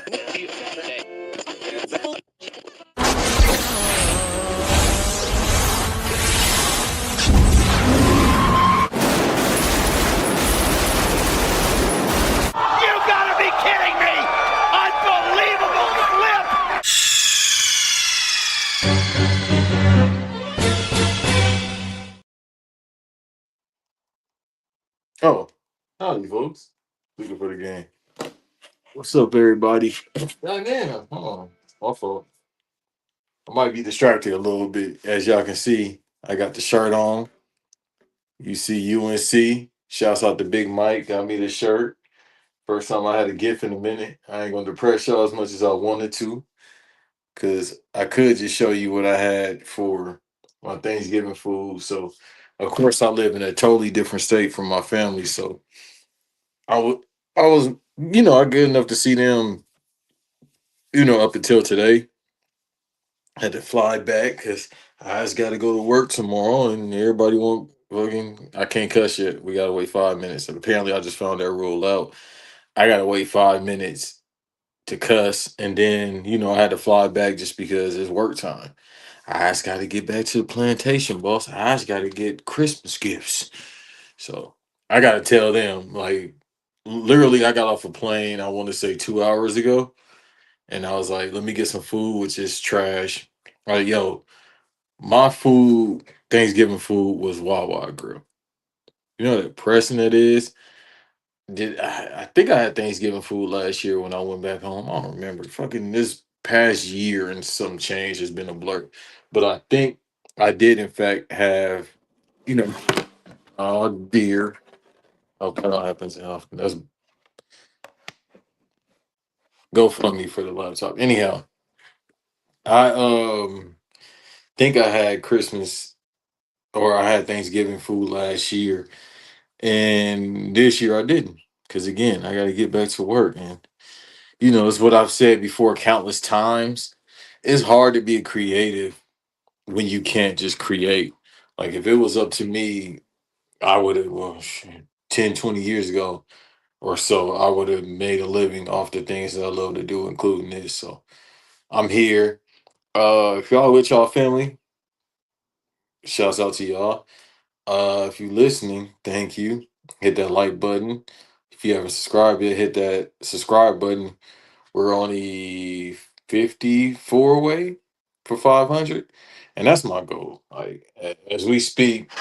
You gotta be kidding me! Unbelievable flip! Oh, howdy, folks. Looking for the game. What's up, everybody? Hold on. My fault. I might be distracted a little bit. As y'all can see, I got the shirt on. You see UNC. Shouts out to Big Mike. Got me the shirt. First time I had a gift in a minute. I ain't going to depress y'all as much as I wanted to. Because I could just show you what I had for my Thanksgiving food. So, of course, I live in a totally different state from my family. So, I was, I was, I good enough to see them, up until today. Had to fly back because I just got to go to work tomorrow, and everybody want fucking. I can't cuss yet. We gotta wait 5 minutes. And apparently, I just found that rule out. I gotta wait 5 minutes to cuss, and then I had to fly back just because it's work time. I just got to get back to the plantation, boss. I just got to get Christmas gifts. So I got to tell them, like, literally, I got off a plane. I want to say 2 hours ago. And I was like, let me get some food, which is trash. Like, yo, my food, Thanksgiving food, was Wawa Grill. You know how depressing that is? I think I had Thanksgiving food last year when I went back home. I don't remember. Fucking this past year and some change has been a blur. But I think I did in fact have, you know, oh dear. Okay, that happens often. That's GoFundMe for the laptop. Anyhow, I think I had Christmas or I had Thanksgiving food last year, and this year I didn't. Because again, I got to get back to work, and it's what I've said before countless times. It's hard to be a creative when you can't just create. Like if it was up to me, I would have, well, shit, 10, 20 years ago or so, I would have made a living off the things that I love to do, including this. So I'm here. If y'all with y'all family, shouts out to y'all. If you listening, thank you. Hit that like button. If you haven't subscribed yet, hit that subscribe button. We're only 54 away for 500, and that's my goal. Like as we speak,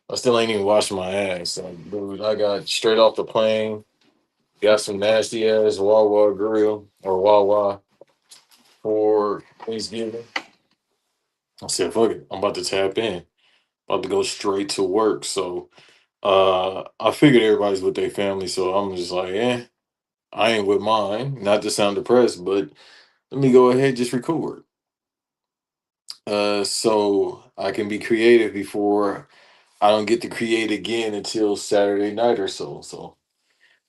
I still ain't even washing my ass. Like, dude, I got straight off the plane, got some nasty ass Wawa grill or Wawa for Thanksgiving. I said, fuck it, I'm about to tap in, about to go straight to work. So I figured everybody's with their family, so I'm just like, I ain't with mine. Not to sound depressed, but let me go ahead and just record. So I can be creative before I don't get to create again until Saturday night or so. So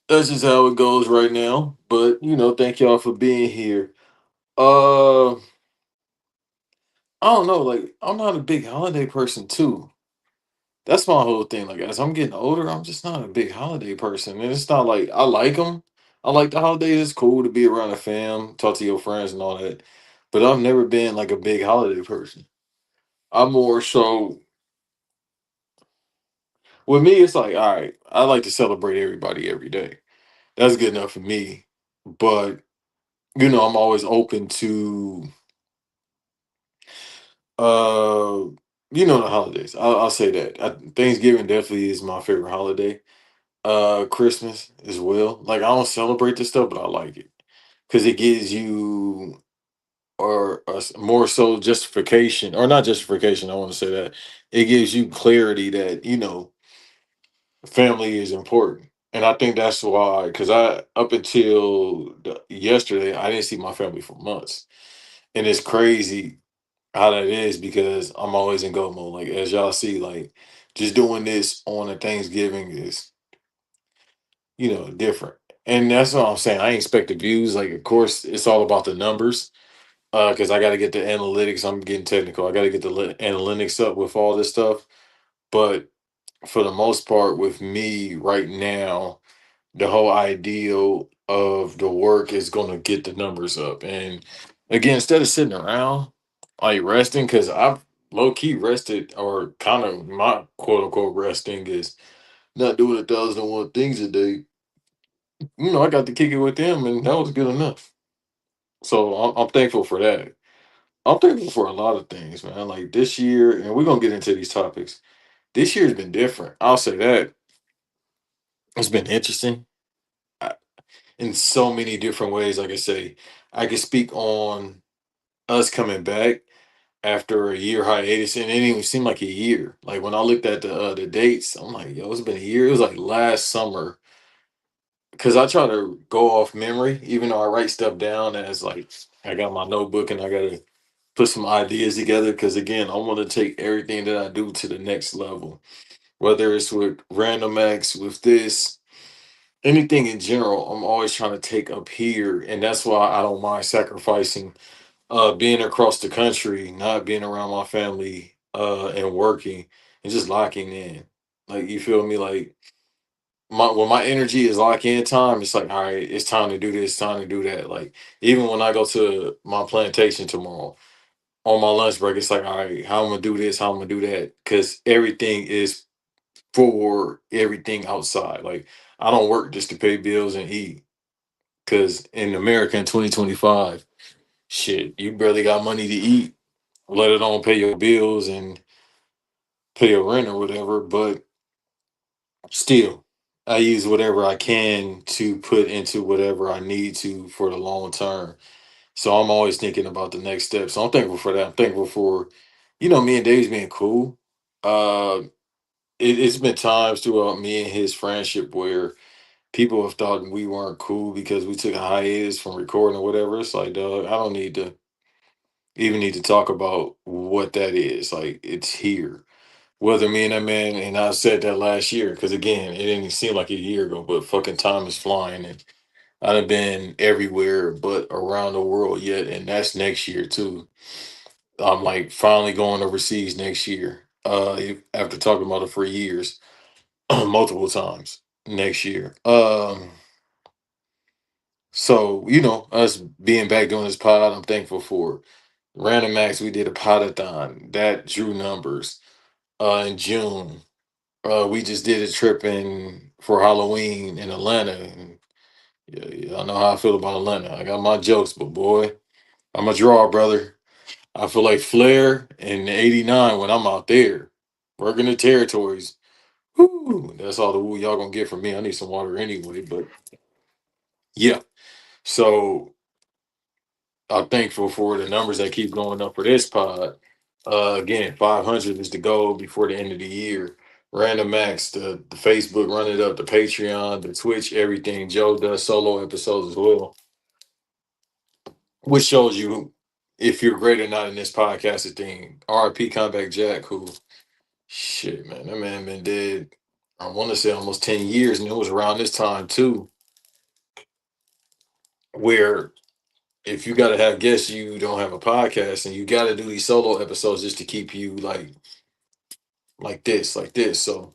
that's just how it goes right now. But thank y'all for being here. I don't know, like I'm not a big holiday person too. That's my whole thing. Like as I'm getting older, I'm just not a big holiday person. And it's not like I like them. I like the holidays. It's cool to be around the fam, talk to your friends and all that. But I've never been like a big holiday person. I'm more so with me, it's like, all right, I like to celebrate everybody every day. That's good enough for me. But, I'm always open to uh the holidays. I'll say that. Thanksgiving definitely is my favorite holiday. Christmas as well. Like I don't celebrate this stuff, but I like it. Because it gives you or more so justification, or not justification, I want to say that. It gives you clarity that, family is important. And I think that's why, because up until yesterday, I didn't see my family for months. And it's crazy how that is because I'm always in go mode. Like, as y'all see, like, just doing this on a Thanksgiving is, different. And that's what I'm saying. I ain't expect the views. Like, of course, it's all about the numbers. Because I got to get the analytics. I'm getting technical. I got to get the analytics up with all this stuff. But for the most part, with me right now, the whole ideal of the work is going to get the numbers up. And again, instead of sitting around like resting, because I've low key rested, or kind of my quote unquote resting is not doing 1,001 things a day. I got to kick it with them, and that was good enough. So I'm thankful for that. I'm thankful for a lot of things, man. Like this year, and we're gonna get into these topics. This year's been different. I'll say that it's been interesting uh, in so many different ways. Like I say, I can speak on us coming back after a year hiatus, and it didn't even seem like a year. Like when I looked at the dates, I'm like, yo, it's been a year. It was like last summer, because I try to go off memory, even though I write stuff down as like I got my notebook and I gotta put some ideas together. Because again, I want to take everything that I do to the next level, whether it's with random acts, with this, anything in general. I'm always trying to take up here, and that's why I don't mind sacrificing being across the country, not being around my family, and working and just locking in. Like you feel me? Like when my energy is locked in time, it's like, all right, it's time to do this, time to do that. Like even when I go to my plantation tomorrow on my lunch break, it's like, all right, how I'm gonna do this, how I'm gonna do that. Cause everything is for everything outside. Like I don't work just to pay bills and eat. Cause in America in 2025, shit, you barely got money to eat, let alone pay your bills and pay your rent or whatever. But still, I use whatever I can to put into whatever I need to for the long term. So I'm always thinking about the next step. So I'm thankful for that. I'm thankful for, me and Dave's being cool. Uh, it's been times throughout me and his friendship where people have thought we weren't cool because we took a hiatus from recording or whatever. It's like, dog, I don't need to talk about what that is. Like, it's here. Whether me and that man, and I said that last year, because again, it didn't seem like a year ago, but fucking time is flying. And I've been everywhere but around the world yet. And that's next year, too. I'm like finally going overseas next year. After talking about it for years, multiple times next year. So us being back doing this pod, I'm thankful for. Random Acts, we did a podathon that drew numbers. In June, we just did a trip in for Halloween in Atlanta. And yeah, y'all know how I feel about Atlanta. I got my jokes, but boy, I'm a draw, brother. I feel like Flair in '89 when I'm out there working the territories. Whoo, that's all the woo y'all gonna get from me. I need some water anyway, but yeah. So I'm thankful for the numbers that keep going up for this pod. Again, 500 is the goal before the end of the year. Random Max, the Facebook, run it up, the Patreon, the Twitch, everything. Joe does solo episodes as well, which shows you if you're great or not in this podcasting thing. RIP Comeback Jack, who, shit, man, that man been dead, I want to say almost 10 years, and it was around this time too, where if you got to have guests, you don't have a podcast, and you got to do these solo episodes just to keep you like this. So,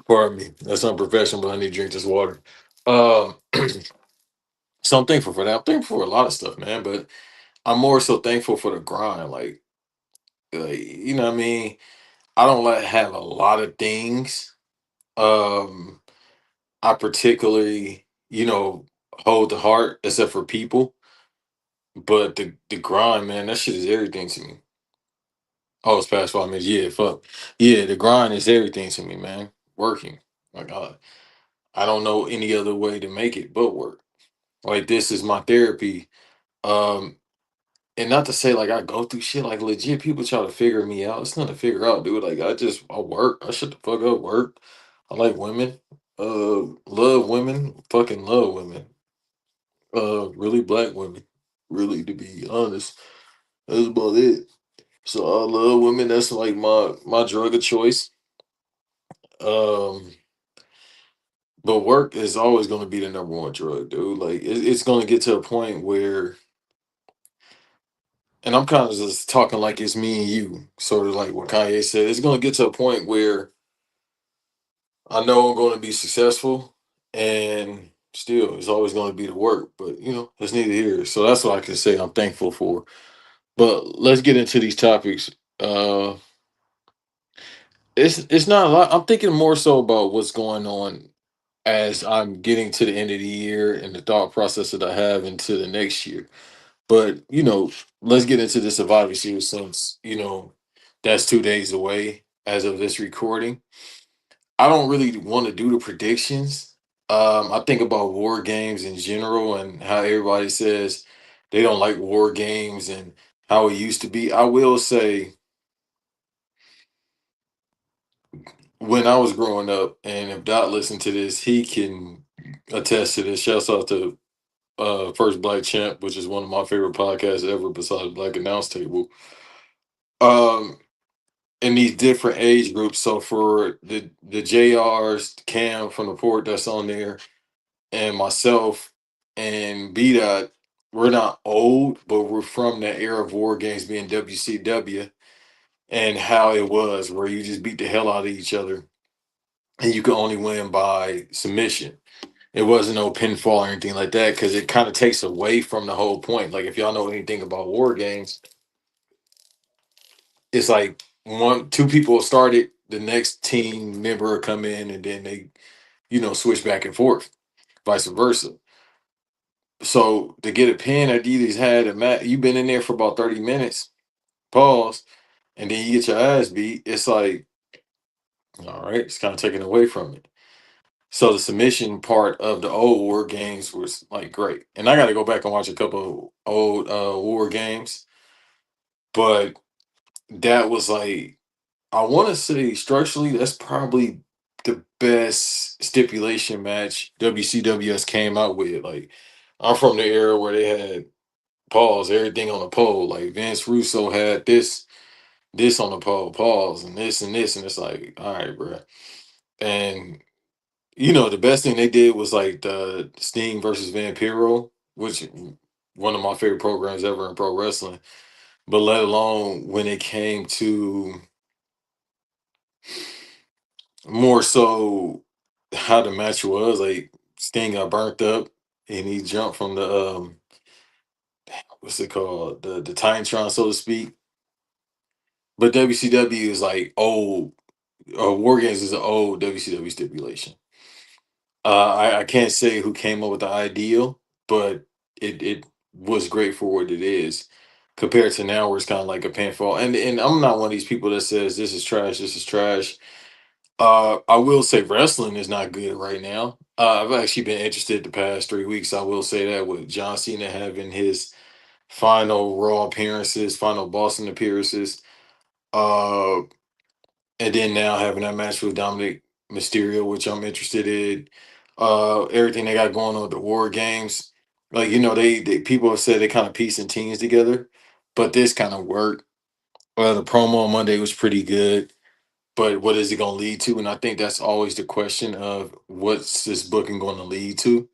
pardon me, that's unprofessional, but I need to drink this water. Um, so I'm thankful for that. I'm thankful for a lot of stuff, man. But I'm more so thankful for the grind. You know what I mean? I don't like have a lot of things. Um, I particularly, hold the heart, except for people. But the grind, man, that shit is everything to me. Oh, it's past 5 minutes. Yeah, fuck. Yeah, the grind is everything to me, man. Working. My God. I don't know any other way to make it but work. Like this is my therapy. Um, and not to say like I go through shit like legit people try to figure me out. It's not to figure out, dude. Like I work. I shut the fuck up, work. I like women. Love women. Fucking love women. Really black women. Really, to be honest. That's about it. So I love women. That's like my drug of choice. Um, but work is always going to be the number one drug, dude. Like it's going to get to a point where, and I'm kind of just talking like it's me and you, sort of like what Kanye said. It's going to get to a point where I know I'm going to be successful, and still, it's always going to be the work. But it's neither here. So that's what I can say. I'm thankful for. But let's get into these topics. Uh, it's not a lot. I'm thinking more so about what's going on as I'm getting to the end of the year and the thought process that I have into the next year. But let's get into this Survivor Series since that's 2 days away as of this recording. I don't really want to do the predictions. I think about war games in general and how everybody says they don't like war games and how it used to be. I will say when I was growing up, and if Dot listened to this, he can attest to this. Shouts out to First Black Champ, which is one of my favorite podcasts ever besides Black Announce Table. Um, in these different age groups. So for the JRs, Cam from the port that's on there, and myself and B Dot, we're not old, but we're from that era of war games being WCW and how it was where you just beat the hell out of each other and you could only win by submission. It wasn't no pinfall or anything like that because it kind of takes away from the whole point. Like if y'all know anything about war games, it's like two people start it, the next team member will come in and then they, switch back and forth, vice versa. So to get a pin at these had a match, you've been in there for about 30 minutes, pause, and then you get your ass beat. It's like, all right, it's kind of taken away from it. So the submission part of the old war games was like great. And I got to go back and watch a couple of old war games, but that was like, I want to say structurally, that's probably the best stipulation match WCWS came out with. Like, I'm from the era where they had pause everything on the pole. Like Vince Russo had this on the pole, pause, and this and this, and it's like, all right, bro. And the best thing they did was like the Sting versus Vampiro, which one of my favorite programs ever in pro wrestling. But let alone when it came to more so how the match was, like Sting got burnt up and he jumped from the what's it called? The Titantron, so to speak. But WCW is like old War Games is an old WCW stipulation. I can't say who came up with the ideal, but it was great for what it is compared to now where it's kind of like a pinfall. And I'm not one of these people that says this is trash, this is trash. I will say wrestling is not good right now. I've actually been interested the past 3 weeks. I will say that with John Cena having his final Raw appearances, final Boston appearances, uh, and then now having that match with Dominic Mysterio, which I'm interested in. Everything they got going on with the War Games, like they people have said they kind of piecing teams together, but this kind of worked. Well, the promo on Monday was pretty good. But what is it going to lead to? And I think that's always the question of what's this booking going to lead to?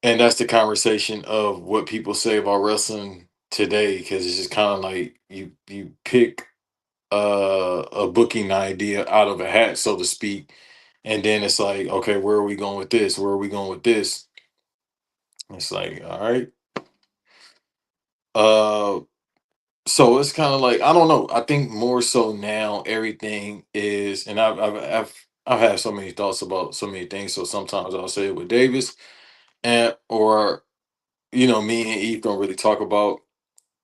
And that's the conversation of what people say about wrestling today, because it's just kind of like you pick a booking idea out of a hat, so to speak, and then it's like, okay, where are we going with this? Where are we going with this? It's like, all right. Uh, so it's kind of like I don't know. I think more so now everything is, and I've had so many thoughts about so many things. So sometimes I'll say it with Davis, and or me and Eve don't really talk about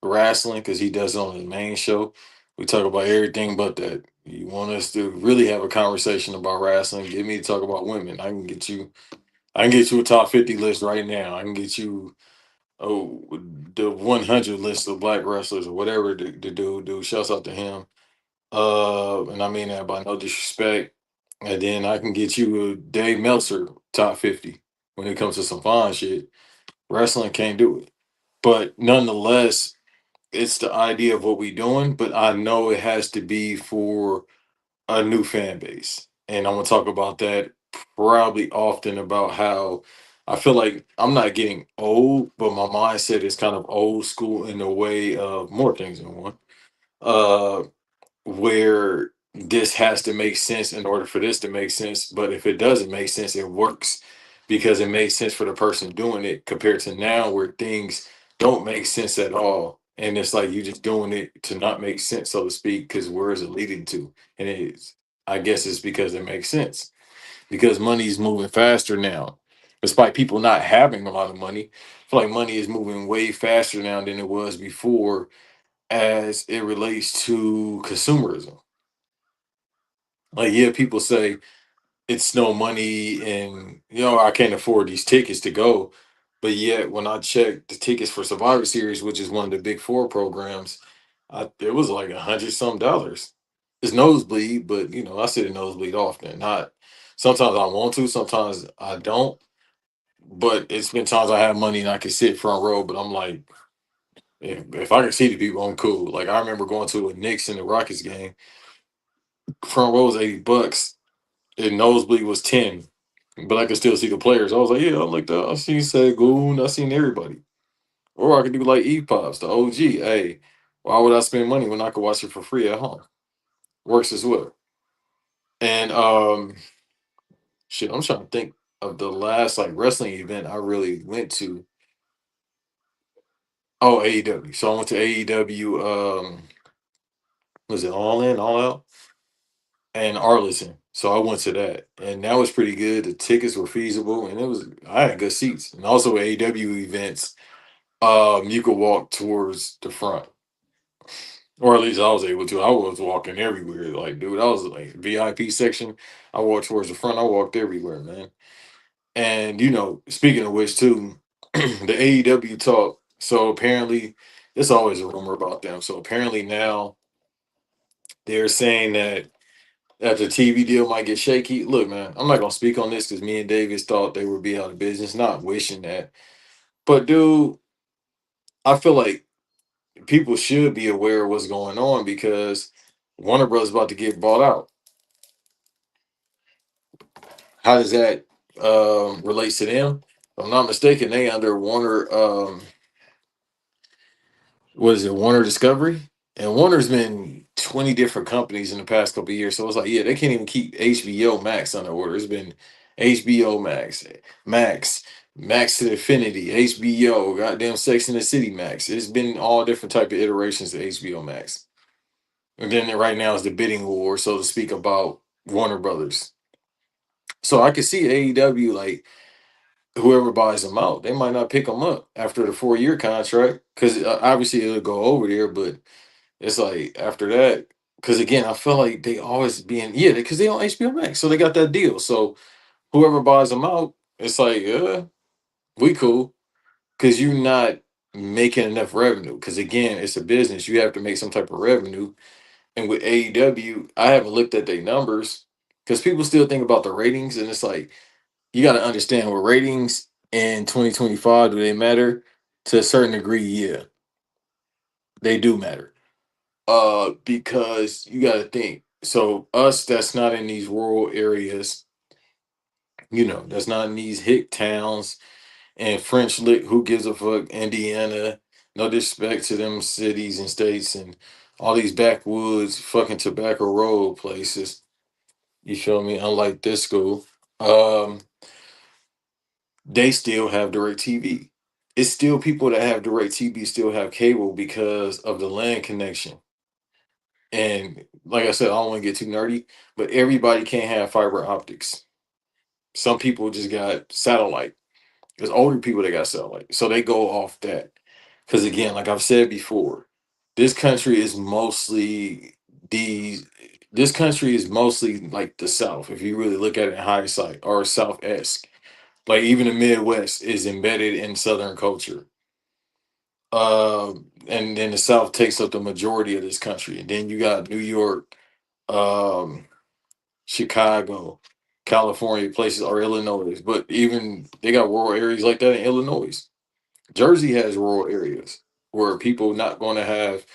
wrestling because he does it on his main show. We talk about everything but that. You want us to really have a conversation about wrestling? Get me to talk about women. I can get you. I can get you a top 50 list right now. I can get you the 100 list of black wrestlers or whatever the dude do. Shouts out to him. And I mean that by no disrespect. And then I can get you a Dave Meltzer top 50 when it comes to some fine shit. Wrestling can't do it. But nonetheless, it's the idea of what we doing, but I know it has to be for a new fan base. And I'm gonna talk about that probably often about how I feel like I'm not getting old, but my mindset is kind of old school in the way of more things than one. Uh where this has to make sense in order for this to make sense. But if it doesn't make sense, it works because it makes sense for the person doing it compared to now where things don't make sense at all. And it's like you just doing it to not make sense, so to speak, because where is it leading to? And it's, I guess it's because it makes sense because money is moving faster now. Despite people not having a lot of money, I feel like money is moving way faster now than it was before as it relates to consumerism. Like, yeah, people say it's no money and, I can't afford these tickets to go. But yet, when I checked the tickets for Survivor Series, which is one of the big four programs, it was like 100 some dollars. It's nosebleed, but I sit in nosebleed often. Not sometimes I want to, sometimes I don't. But it's been times I have money and I can sit front row, but I'm like, if I can see the people, I'm cool. Like I remember going to a Knicks and the Rockets game, front row was $80 and nosebleed was 10. But I could still see the players. I was like, yeah, I'm like that. I seen Sagoon, I seen everybody. Or I could do like E Pops, the OG. Hey, why would I spend money when I could watch it for free at home? Works as well. And shit, I'm trying to think of the last like wrestling event I really went to. Oh, AEW. So I went to AEW. Was it All In, All Out, and Arlington? So I went to that, and that was pretty good. The tickets were feasible, and I had good seats. And also AEW events, you could walk towards the front, or at least I was able to. I was walking everywhere, like dude. I was like VIP section. I walked towards the front. I walked everywhere, man. And speaking of which, too, the AEW talk. So apparently, there's always a rumor about them. So apparently now they're saying that the TV deal might get shaky. Look, man, I'm not gonna speak on this because me and Davis thought they would be out of business. Not wishing that, but dude, I feel like people should be aware of what's going on because Warner Bros. About to get bought out. How does that relate to them? If I'm not mistaken, they under Warner. Was it Warner Discovery? And Warner's been 20 different companies in the past couple of years. So it's like, yeah, they can't even keep HBO Max under order. It's been HBO Max, Max, Max to Infinity, HBO, goddamn Sex and the City Max. It's been all different type of iterations of HBO Max. And then right now is the bidding war, so to speak, about Warner Brothers. So I can see AEW like whoever buys them out, they might not pick them up after the 4 year contract because obviously it'll go over there, but it's like after that, because again, I feel like they always being because they on HBO Max, so they got that deal. So whoever buys them out, it's like we cool because you're not making enough revenue. Because again, it's a business; you have to make some type of revenue. And with AEW, I haven't looked at their numbers because people still think about the ratings, and it's like you got to understand what ratings in 2025 do they matter to a certain degree? Yeah, they do matter. Because you got to think. So us that's not in these rural areas, that's not in these hick towns and French Lick, who gives a fuck, Indiana. No disrespect to them cities and states and all these backwoods, fucking tobacco road places. You feel me? Unlike this school, um, they still have direct TV. It's still people that have direct TV still have cable because of the land connection. And like I said, I don't want to get too nerdy, but everybody can't have fiber optics. Some people just got satellite. There's older people that got satellite. So they go off that. Because again, like I've said before, this country is mostly these this country is mostly like the South, if you really look at it in hindsight, or South esque. Like even the Midwest is embedded in Southern culture. And then the South takes up the majority of this country. And then you got New York, um, Chicago, California, places or Illinois. But even they got rural areas like that in Illinois. Jersey has rural areas where people not going to have,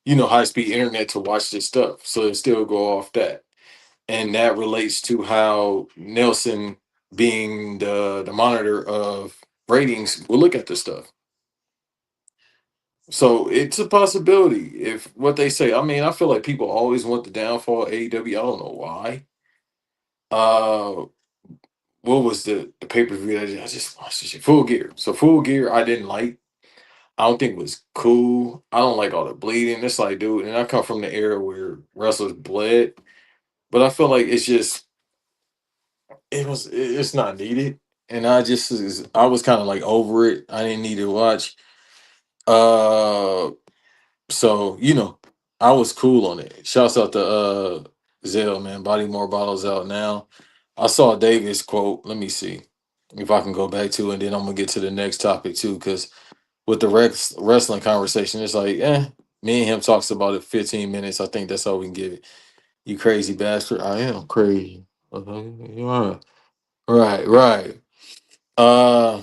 high speed internet to watch this stuff. So they still go off that. And that relates to how Nelson, being the monitor of ratings, will look at this stuff. So it's a possibility if what they say. I mean, I feel like people always want the downfall of AEW. I don't know why. Uh, what was the pay per view? I just watched this shit. Full Gear. So Full Gear, I didn't like. I don't think it was cool. I don't like all the bleeding. It's like, dude, and I come from the era where wrestlers bled, but I feel like it's just it's not needed, and I was kind of like over it. I didn't need to watch. Uh, so I was cool on it. Shouts out to Zell, man. Body more bottles out now. I saw Davis quote. Let me see if I can go back to it, and then I'm gonna get to the next topic too, because with the wrestling conversation, it's like, me and him talks about it 15 minutes. I think that's all we can give it. You crazy bastard. I am crazy. You are. Right, right. Uh,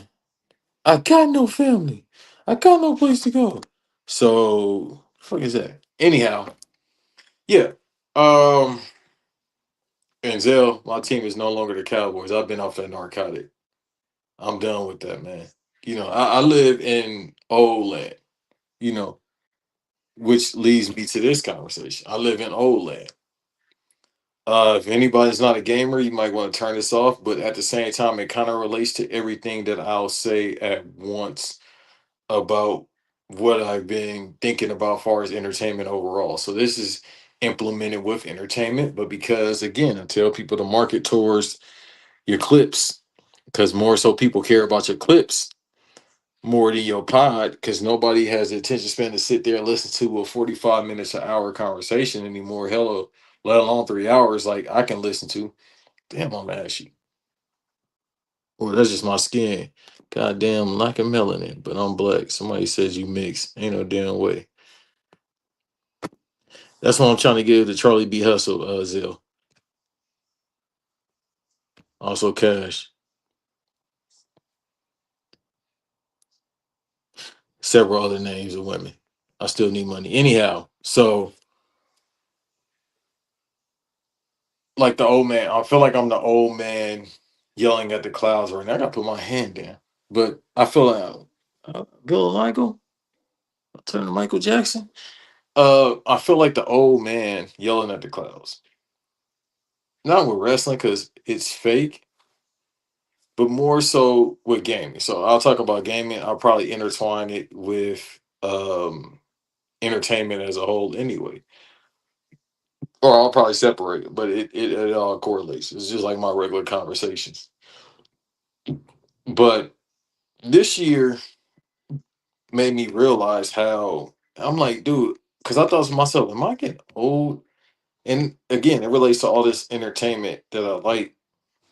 I got no family. I got no place to go. So, fuck is that? Anyhow, yeah. Um, and Zell, my team is no longer the Cowboys. I've been off that narcotic. I'm done with that, man. I live in old land. You know, which leads me to this conversation. I live in old land. If anybody's not a gamer, you might want to turn this off, but at the same time, it kind of relates to everything that I'll say at once about what I've been thinking about far as entertainment overall. So this is implemented with entertainment, but because again, I tell people to market towards your clips, because more so people care about your clips more than your pod, because nobody has the attention span to sit there and listen to a 45 minutes an hour conversation anymore. Hello, let alone 3 hours like I can listen to. Damn, I'm ashy. Or that's just my skin. God damn, I'm like a melanin, but I'm black. Somebody says you mix. Ain't no damn way. That's what I'm trying to give to Charlie B. Hustle, Zill. Also Cash. Several other names of women. I still need money. Anyhow, so like the old man, I feel like I'm the old man yelling at the clouds right now. I gotta put my hand down. But I feel like Bill Michael, turn to Michael Jackson. I feel like the old man yelling at the clouds. Not with wrestling because it's fake, but more so with gaming. So I'll talk about gaming. I'll probably intertwine it with entertainment as a whole anyway. Or I'll probably separate it, but it all correlates. It's just like my regular conversations. But this year made me realize how I'm like, dude, because I thought to myself, am I getting old? And again, it relates to all this entertainment that I like.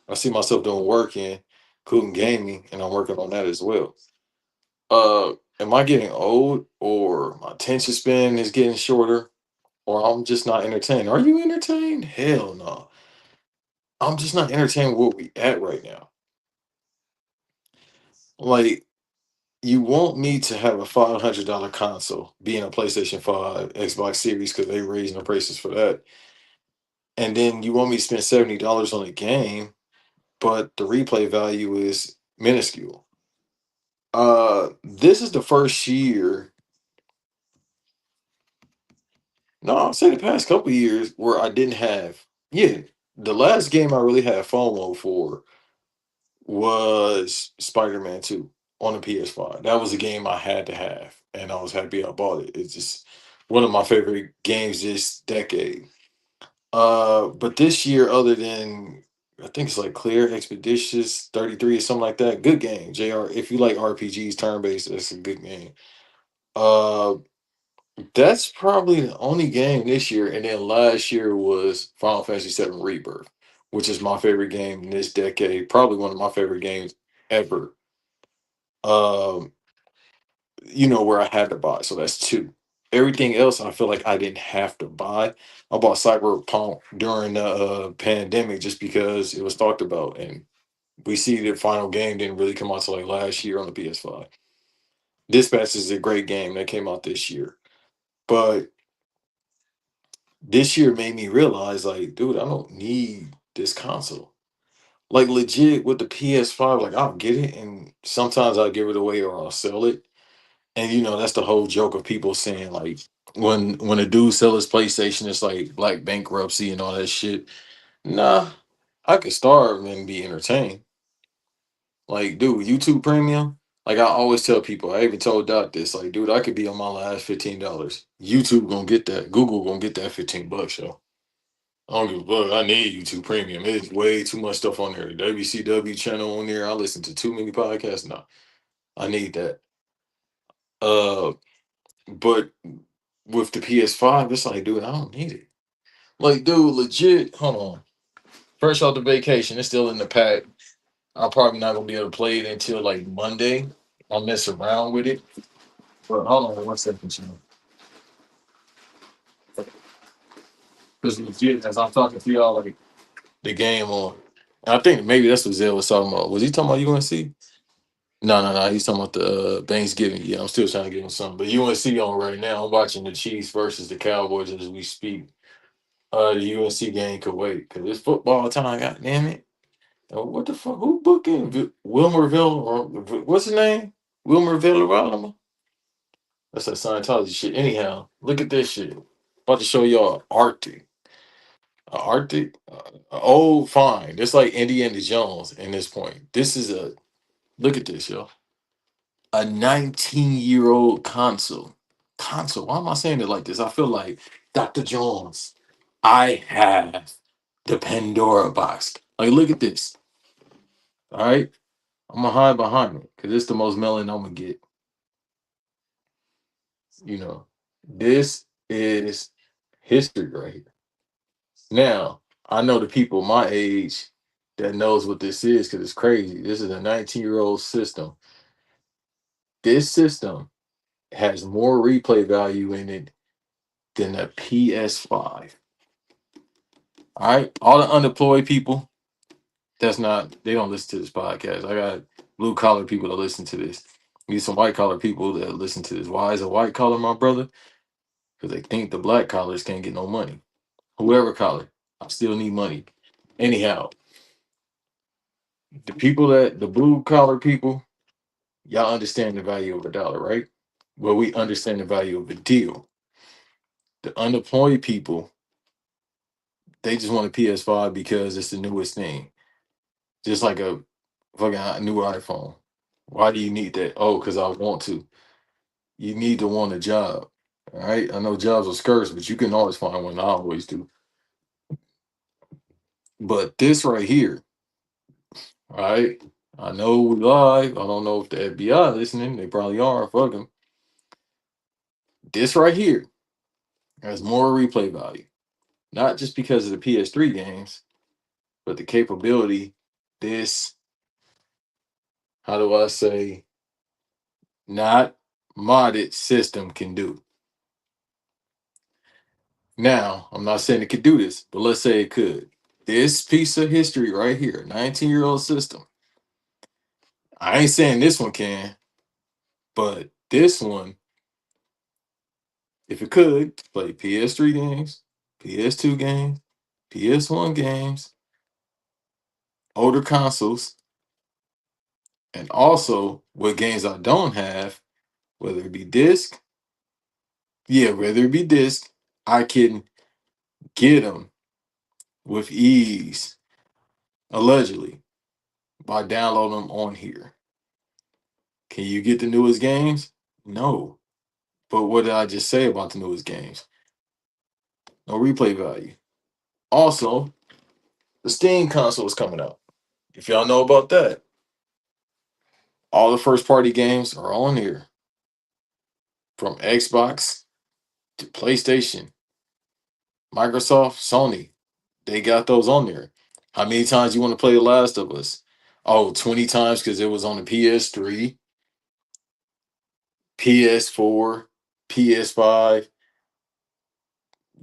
I see myself doing working, cooking gaming, and I'm working on that as well. Am I getting old or my attention span is getting shorter or I'm just not entertained? Are you entertained? Hell no. I'm just not entertained where we at right now. Like, you want me to have a $500 console, being a PlayStation 5, Xbox Series, because they raising the prices for that. And then you want me to spend $70 on a game, but the replay value is minuscule. This is the first year. No, I'll say the past couple years where I didn't have. Yeah, the last game I really had FOMO for was Spider-Man 2 on the PS5. That was a game I had to have, and I was happy I bought it. It's just one of my favorite games this decade. But this year, other than I think it's like Clear Expeditious 33 or something like that, good game. JR, if you like RPGs, turn-based, that's a good game. Uh That's probably the only game this year, and then last year was Final Fantasy VII Rebirth, which is my favorite game in this decade. Probably one of my favorite games ever. Um, where I had to buy, so that's two. Everything else, I feel like I didn't have to buy. I bought Cyberpunk during the pandemic just because it was talked about, and we see the final game didn't really come out till like last year on the PS5. Dispatch is a great game that came out this year, but this year made me realize, like, dude, I don't need this console. Like, legit with the PS5, like, I'll get it, and sometimes I'll give it away or I'll sell it. And that's the whole joke of people saying like when a dude sell his PlayStation, it's like black bankruptcy and all that shit. Nah, I could starve and be entertained. Like, dude, YouTube Premium. Like I always tell people, I even told Doc this. Like, dude, I could be on my last $15. YouTube gonna get that. Google gonna get that $15, yo. I don't give a fuck. I need YouTube Premium. It's way too much stuff on there. The WCW channel on there. I listen to too many podcasts now. I need that. Uh, but with the PS5, it's like, dude, I don't need it. Like, dude, legit. Hold on. Fresh off the vacation, it's still in the pack. I'm probably not gonna be able to play it until like Monday. I'll mess around with it. But hold on one second, you know. Because legit, as I'm talking to y'all, like the game on. I think maybe that's what Zell was talking about. Was he talking about UNC? No. He's talking about the BanksGiving. Yeah, I'm still trying to get him something. But UNC on right now. I'm watching the Chiefs versus the Cowboys as we speak. The UNC game could wait because it's football time. God damn it! What the fuck? Who booking Wilmerville or what's his name? Wilmerville, Alabama. That's that Scientology shit. Anyhow, look at this shit. About to show y'all Arctic. Arctic. Oh, fine. It's like Indiana Jones in this point. This is a look at this, yo. A 19-year-old console. Console. Why am I saying it like this? I feel like Dr. Jones. I have the Pandora box. Like, look at this. All right. I'm gonna hide behind it because it's the most melon I'm gonna get. This is history right here. Now, I know the people my age that knows what this is because it's crazy. This is a 19-year-old system. This system has more replay value in it than a PS5. All right, all the unemployed people. They don't listen to this podcast. I got blue collar people that listen to this. Need some white collar people that listen to this. Why is a white collar my brother? Because they think the black collars can't get no money. Whoever collar, I still need money. Anyhow, the blue collar people, y'all understand the value of a dollar, right? Well, we understand the value of a deal. The unemployed people, they just want a PS5 because it's the newest thing. Just like a fucking new iPhone. Why do you need that? Oh, because I want to. You need to want a job. All right. I know jobs are scarce, but you can always find one. I always do. But this right here, all right. I know we live. I don't know if the FBI listening. They probably are. Fuck them. This right here has more replay value. Not just because of the PS3 games, but the capability this, how do I say, not modded system can do. Now, I'm not saying it could do this, but let's say it could. This piece of history right here, 19-year-old system. I ain't saying this one can, but this one, if it could, play PS3 games, PS2 games, PS1 games, older consoles, and also what games I don't have, whether it be disc, whether it be disc, I can get them with ease, allegedly, by downloading them on here. Can you get the newest games? No. But what did I just say about the newest games? No replay value. Also, the Steam console is coming out. If y'all know about that, all the first party games are on here. From Xbox to PlayStation, Microsoft, Sony. They got those on there. How many times you want to play The Last of Us? Oh, 20 times because it was on the PS3, PS4, PS5,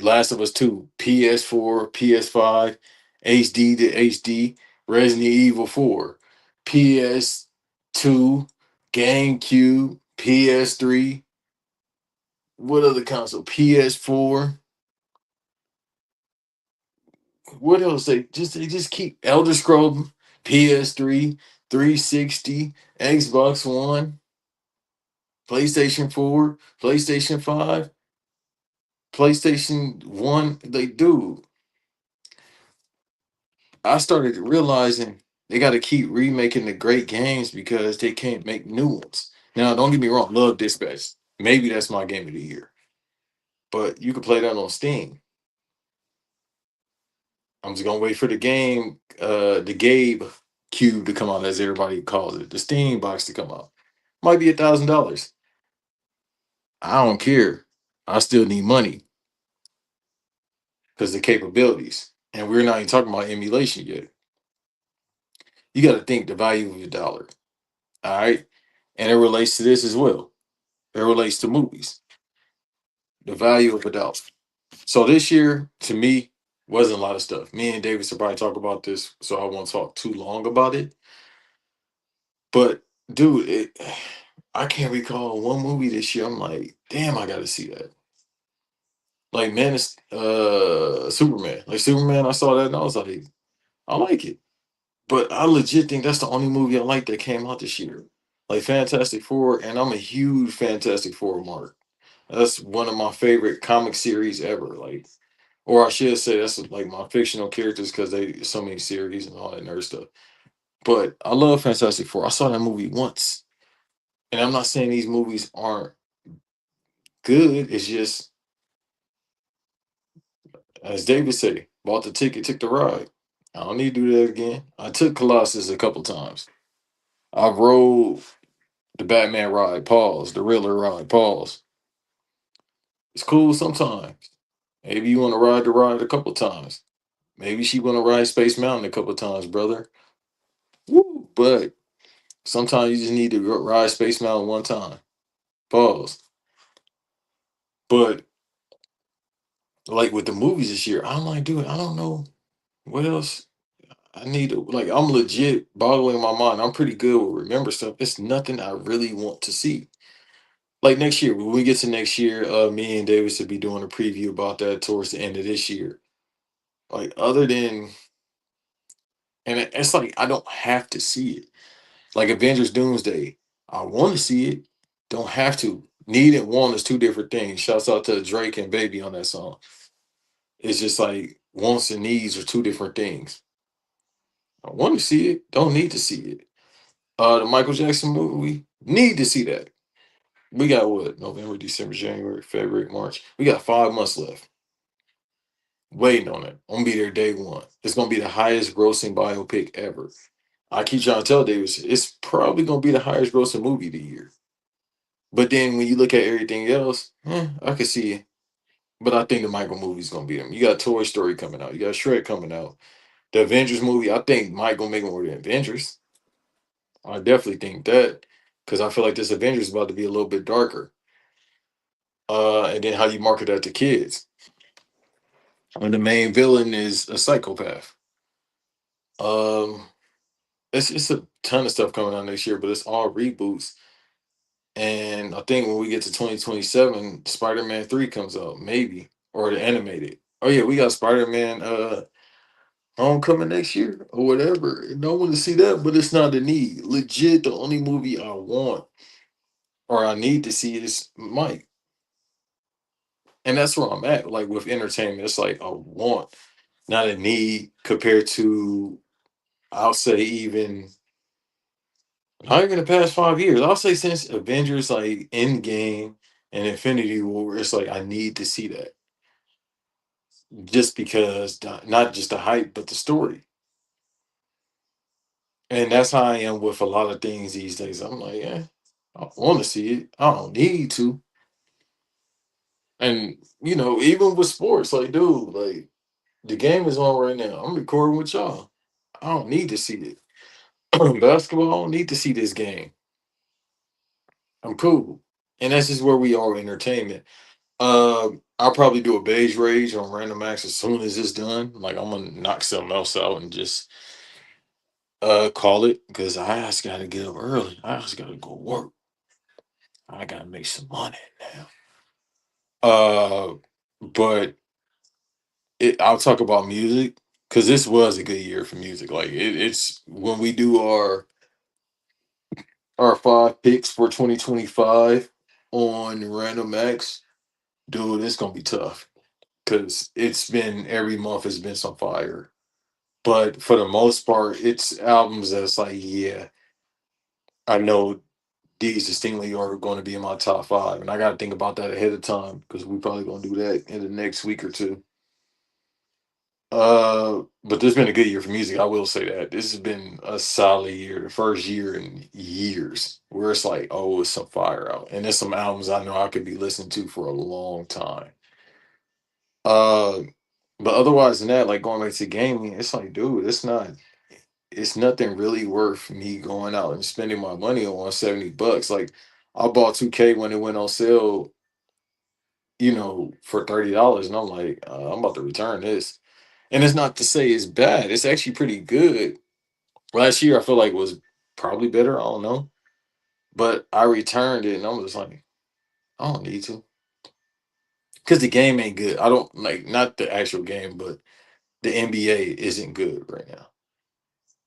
Last of Us 2, PS4, PS5, HD to HD, Resident Evil 4, PS2, GameCube, PS3. What other console? PS4. What else? They just keep Elder Scrolls, PS3, 360, Xbox One, PlayStation 4, PlayStation 5, PlayStation 1. Like, dude, I started realizing they got to keep remaking the great games because they can't make new ones. Now, don't get me wrong, love Dispatch. Maybe that's my game of the year, but you can play that on Steam. I'm just gonna wait for the game, the Gabe Cube to come out, as everybody calls it, the Steam box to come out. Might be $1,000. I don't care. I still need money because the capabilities, and we're not even talking about emulation yet. You got to think the value of your dollar. All right, and it relates to this as well. It relates to movies. The value of a dollar. So this year, to me, wasn't a lot of stuff. Me and Davis will probably talk about this, so I won't talk too long about it. But dude, I can't recall one movie this year. I'm like, damn, I gotta see that. Like man, it's Superman. Like Superman, I saw that and I was like, I like it. But I legit think that's the only movie I like that came out this year. Like Fantastic Four, and I'm a huge Fantastic Four mark. That's one of my favorite comic series ever. Like, or I should say that's like my fictional characters because they so many series and all that nerd stuff. But I love Fantastic Four. I saw that movie once. And I'm not saying these movies aren't good. It's just, as David said, bought the ticket, took the ride. I don't need to do that again. I took Colossus a couple times. I rode the Batman ride, pause, the Riddler ride, pause. It's cool sometimes. Maybe you want to ride the ride a couple times. Maybe she want to ride Space Mountain a couple times, brother. Woo. But sometimes you just need to ride Space Mountain one time. Pause. But like with the movies this year, I'm like, dude, I don't know what else I need to like. I'm legit boggling my mind. I'm pretty good with remember stuff. It's nothing I really want to see. Like next year, when we get to next year, me and Davis will be doing a preview about that towards the end of this year. Like other than, and it's like I don't have to see it. Like Avengers Doomsday, I want to see it. Don't have to. Need and want is two different things. Shouts out to Drake and Baby on that song. It's just like wants and needs are two different things. I want to see it. Don't need to see it. The Michael Jackson movie, need to see that. We got what? November, December, January, February, March. We got 5 months left. Waiting on it. I'm gonna be there day one. It's gonna be the highest grossing biopic ever. I keep trying to tell Davis it's probably gonna be the highest grossing movie of the year. But then when you look at everything else, I can see it. But I think the Michael movie's gonna be them. You got Toy Story coming out. You got Shrek coming out. The Avengers movie, I think Mike gonna make more than Avengers. I definitely think that because I feel like this Avengers is about to be a little bit darker. And then how you market that to kids. When the main villain is a psychopath. Um, it's a ton of stuff coming out next year, but it's all reboots. And I think when we get to 2027, Spider-Man 3 comes out, maybe, or the animated. Oh yeah, we got Spider-Man Homecoming next year or whatever. No one to see that, but it's not a need. Legit, the only movie I want or I need to see is Mike. And that's where I'm at. Like with entertainment, it's like a want, not a need compared to I'll say even not even the past 5 years. I'll say since Avengers like Endgame and Infinity War, it's like I need to see that. Just because not just the hype, but the story. And that's how I am with a lot of things these days. I'm like, yeah, I want to see it. I don't need to. And even with sports, like, dude, like the game is on right now. I'm recording with y'all. I don't need to see it. Basketball, I don't need to see this game. I'm cool. And that's just where we are with entertainment. I'll probably do a beige rage on random acts as soon as it's done. Like I'm gonna knock something else out and just call it because I just gotta get up early. I just gotta go work. I gotta make some money now. But I'll talk about music because this was a good year for music. Like it's when we do our five picks for 2025. on Random Acts, dude, it's gonna be tough because it's been every month has been some fire. But for the most part, it's albums that's like, yeah, I know these distinctly are going to be in my top five, and I got to think about that ahead of time because we probably gonna do that in the next week or two. But this has been a good year for music. I will say that this has been a solid year, the first year in years where it's like, oh, it's some fire out, and there's some albums I know I could be listening to for a long time. Uh, but otherwise than that, like going back to gaming, it's like, dude, it's nothing really worth me going out and spending my money on $70. Like I bought 2K when it went on sale, for $30, and I'm like, I'm about to return this. And it's not to say it's bad; it's actually pretty good. Last year, I feel like was probably better. I don't know, but I returned it, and I'm just like, I don't need to because the game ain't good. I don't like not the actual game, but the NBA isn't good right now,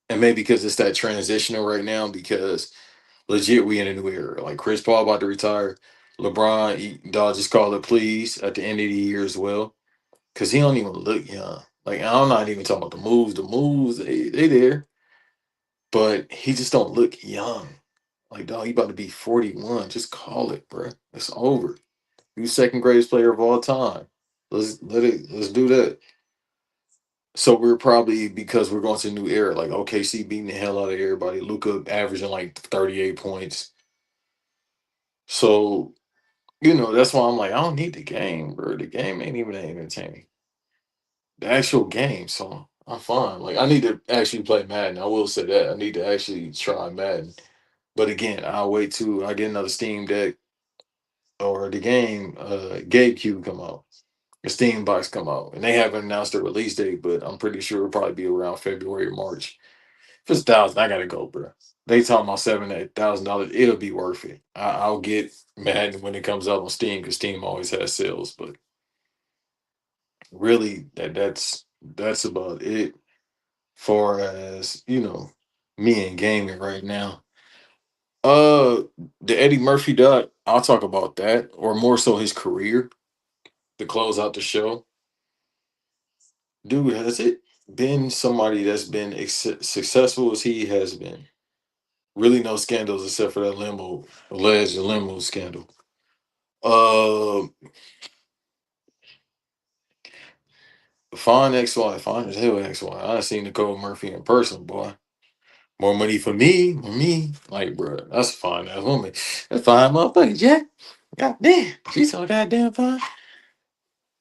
and maybe because it's that transitional right now because legit, we in a new era. Like Chris Paul about to retire. LeBron, dog just call it please at the end of the year as well. Cause he don't even look young. Like I'm not even talking about the moves. The moves, they there. But he just don't look young. Like, dog, he about to be 41. Just call it, bro. It's over. You second greatest player of all time. Let's do that. So we're probably because we're going to a new era, like OKC beating the hell out of everybody. Luca averaging like 38 points. So that's why I'm like, I don't need the game, bro. The game ain't even that entertaining. The actual game, so I'm fine. Like I need to actually play Madden. I will say that. I need to actually try Madden. But again, I'll wait till I get another Steam Deck or the game GameCube come out. The Steam box come out. And they haven't announced the release date, but I'm pretty sure it'll probably be around February or March. If it's 1,000, I gotta go, bro. They talking about $7,000, it'll be worth it. I'll get Madden when it comes out on Steam because Steam always has sales, but really that's about it far as me and gaming right now. uh the Eddie Murphy doc, I'll talk about that, or more so his career to close out the show. Dude, has it been somebody that's been successful as he has been? Really no scandals except for that alleged limo scandal. uh Fine ex-wife, fine as hell ex-wife. I done seen Nicole Murphy in person, boy. More money for me. Like, bro, that's a fine ass woman. That's fine, motherfucker, Jack. God damn, she's so goddamn fine.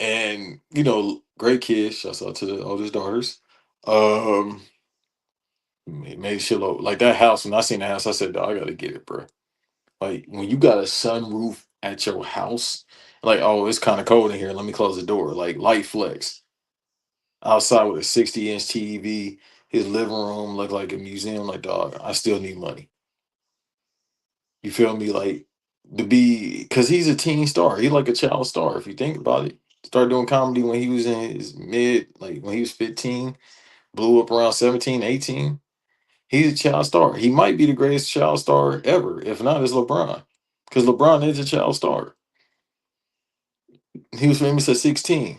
And great kids. Shouts out to the oldest daughters. Um, made shit low. Like that house. When I seen the house, I said, "Dawg, I gotta get it, bro." Like when you got a sunroof at your house, like, oh, it's kind of cold in here. Let me close the door. Like light flex outside with a 60-inch TV. His living room looked like a museum. Like, dog, I still need money. You feel me? Like to be because he's a teen star. He's like a child star. If you think about it, started doing comedy when he was in his mid, like when he was 15, blew up around 17, 18. He's a child star. He might be the greatest child star ever. If not, it's LeBron. Because LeBron is a child star. He was famous at 16.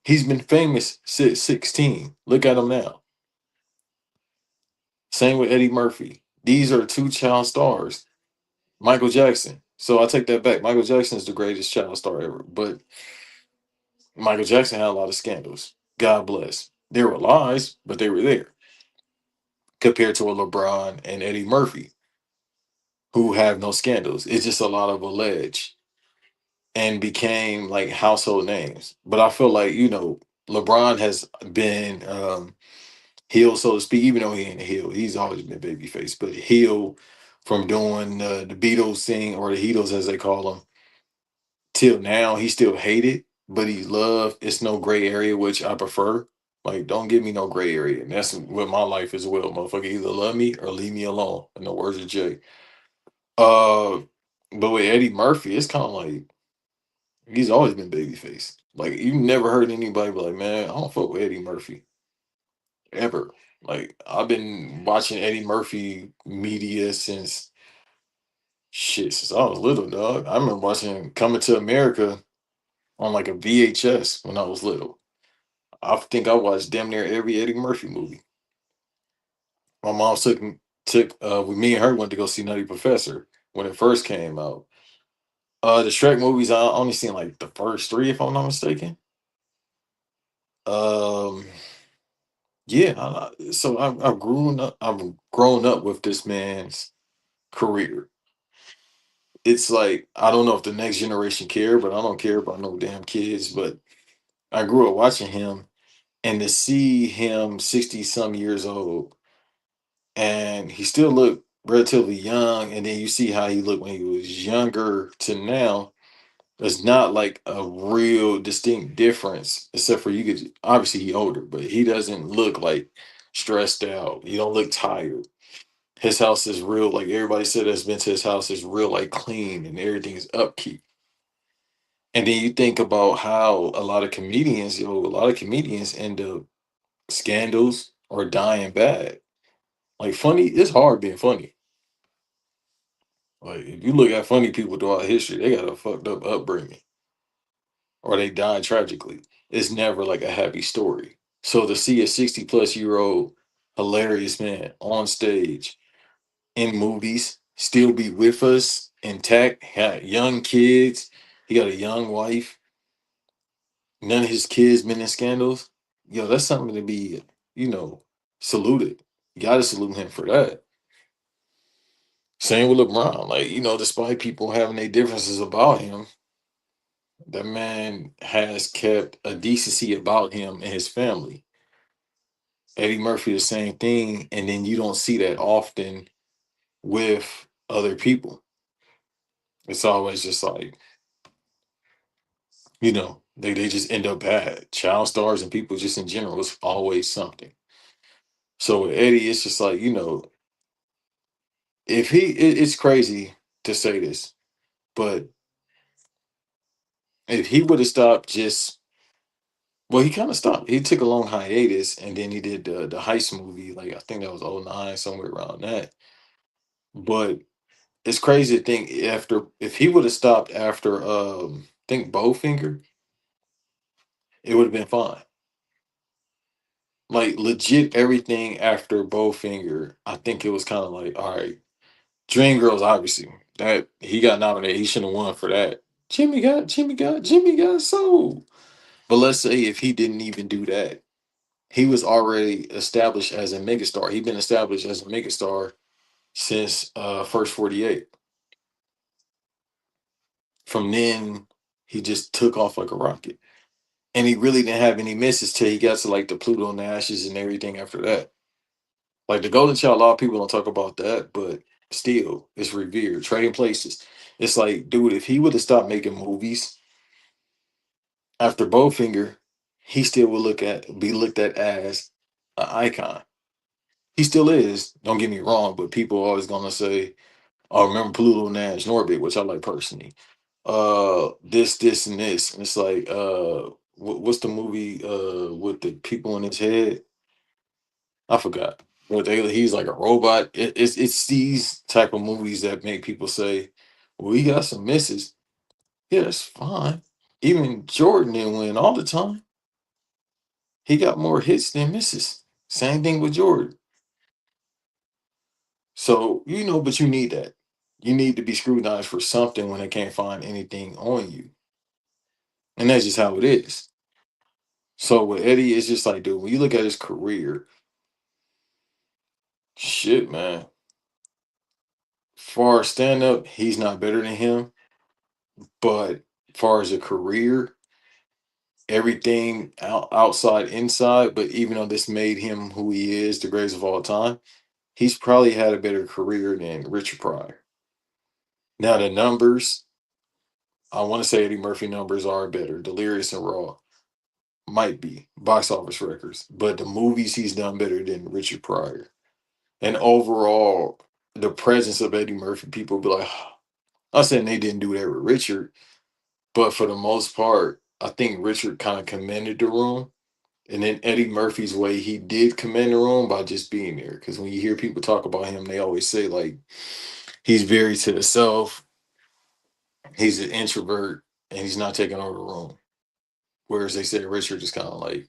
He's been famous since 16. Look at him now. Same with Eddie Murphy. These are two child stars. Michael Jackson. So I take that back. Michael Jackson is the greatest child star ever. But Michael Jackson had a lot of scandals. God bless. There were lies, but they were there compared to a LeBron and Eddie Murphy, who have no scandals. It's just a lot of alleged and became like household names. But I feel like, LeBron has been heel, so to speak, even though he ain't a heel. He's always been babyface, but heel from doing the Beatles thing or the Heatles as they call them till now. He still hated, but he's loved. It's no gray area, which I prefer. Like, don't give me no gray area. And that's with my life as well. Motherfucker, either love me or leave me alone. In the words of Jay. Uh, but with Eddie Murphy, it's kind of like he's always been babyface. Like you never heard anybody be like, man, I don't fuck with Eddie Murphy ever. Like I've been watching Eddie Murphy media since Shit, since I was little, dog. I remember watching Coming to America on like a VHS when I was little. I think I watched damn near every Eddie Murphy movie. My mom with me and her went to go see Nutty Professor when it first came out. The Shrek movies I only seen like the first three, if I'm not mistaken. Um, yeah. So I've grown up with this man's career. It's like I don't know if the next generation care, but I don't care about no damn kids. But I grew up watching him, and to see him 60 some years old, and he still looked relatively young, and then you see how he looked when he was younger to now. There's not like a real distinct difference, except for you could obviously he older, but he doesn't look like stressed out. He don't look tired. His house is real, like everybody said that's been to his house is real like clean and everything is upkeep. And then you think about how a lot of comedians end up scandals or dying bad. Like funny, it's hard being funny. Like if you look at funny people throughout history, they got a fucked up upbringing or they died tragically. It's never like a happy story. So to see a 60-plus-year-old hilarious man on stage in movies still be with us intact, had young kids, he got a young wife, none of his kids been in scandals. Yo, that's something to be, you know, saluted. You gotta salute him for that. Same with LeBron. Like, despite people having their differences about him, that man has kept a decency about him and his family. Eddie Murphy, the same thing. And then you don't see that often with other people. It's always just like, they just end up bad. Child stars and people just in general, it's always something. So with Eddie, it's just like, it's crazy to say this, but if he would have stopped well, he kind of stopped. He took a long hiatus and then he did the heist movie. Like, I think that was '09, somewhere around that. But it's crazy to think if he would have stopped after think Bowfinger, it would have been fine. Like legit everything after Bowfinger, I think it was kind of like, all right, Dreamgirls obviously that he got nominated, he shouldn't have won for that. Jimmy got sold. But let's say if he didn't even do that, he was already established as a megastar. He'd been established as a megastar since first 48. From then, he just took off like a rocket. And he really didn't have any misses till he got to like the Pluto Nashes and everything after that. Like the Golden Child, a lot of people don't talk about that, but still, it's revered. Trading Places. It's like, dude, if he would have stopped making movies after Bowfinger, he still would be looked at as an icon. He still is. Don't get me wrong, but people are always gonna say, "Oh, remember Pluto Nash Norbit," which I like personally. This, and this. And it's like, what's the movie with the people in his head? I forgot. But he's like a robot. It's these type of movies that make people say, "Well, he got some misses." Yeah, that's fine. Even Jordan didn't win all the time. He got more hits than misses. Same thing with Jordan. So, but you need that. You need to be scrutinized for something when they can't find anything on you. And that's just how it is. So with Eddie, it's just like, dude, when you look at his career, shit, man. Far as stand up, he's not better than him. But far as a career, everything outside, inside, but even though this made him who he is, the greatest of all time, he's probably had a better career than Richard Pryor. Now the numbers, I want to say Eddie Murphy numbers are better. Delirious and Raw might be box office records, but the movies he's done better than Richard Pryor. And overall, the presence of Eddie Murphy, people be like, I'm saying they didn't do that with Richard, but for the most part, I think Richard kind of commanded the room. And then Eddie Murphy's way, he did command the room by just being there. Because when you hear people talk about him, they always say, like, He's very to himself. He's an introvert, and he's not taking over the room. Whereas they said Richard is kind of like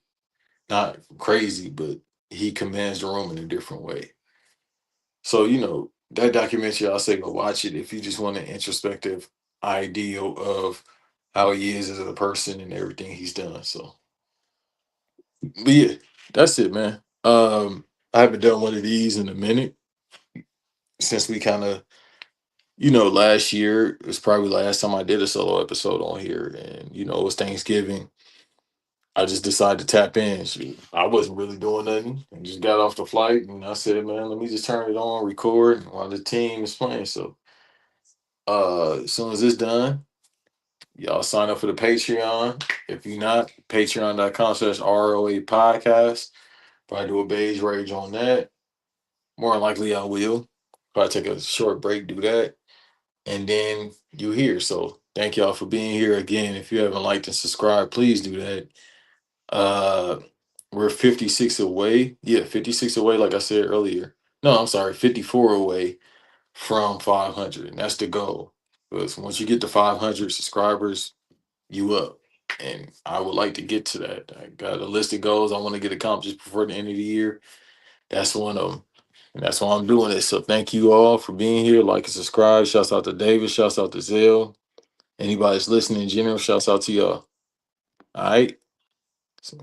not crazy, but he commands the room in a different way. So, that documentary, I'll say go watch it if you just want an introspective ideal of how he is as a person and everything he's done. So, but yeah, that's it, man. I haven't done one of these in a minute since we kind of, last year it was probably the last time I did a solo episode on here, and it was Thanksgiving. I just decided to tap in. Shoot, I wasn't really doing nothing. I just got off the flight and I said, man, let me just turn it on, record while the team is playing. So as soon as it's done, y'all sign up for the Patreon. If you're not, patreon.com/ROA podcast. Probably do a beige rage on that. More than likely I will. Probably take a short break, do that. And then you here. So thank y'all for being here again. If you haven't liked and subscribed, please do that. Uh we're 56 away. Yeah, 56 away, like I said earlier. No, I'm sorry, 54 away from 500. And that's the goal. Because once you get to 500 subscribers, you up. And I would like to get to that. I got a list of goals I want to get accomplished before the end of the year. That's one of them. And that's why I'm doing it. So thank you all for being here. Like and subscribe. Shouts out to David. Shouts out to Zell. Anybody that's listening in general, shouts out to y'all. All right. So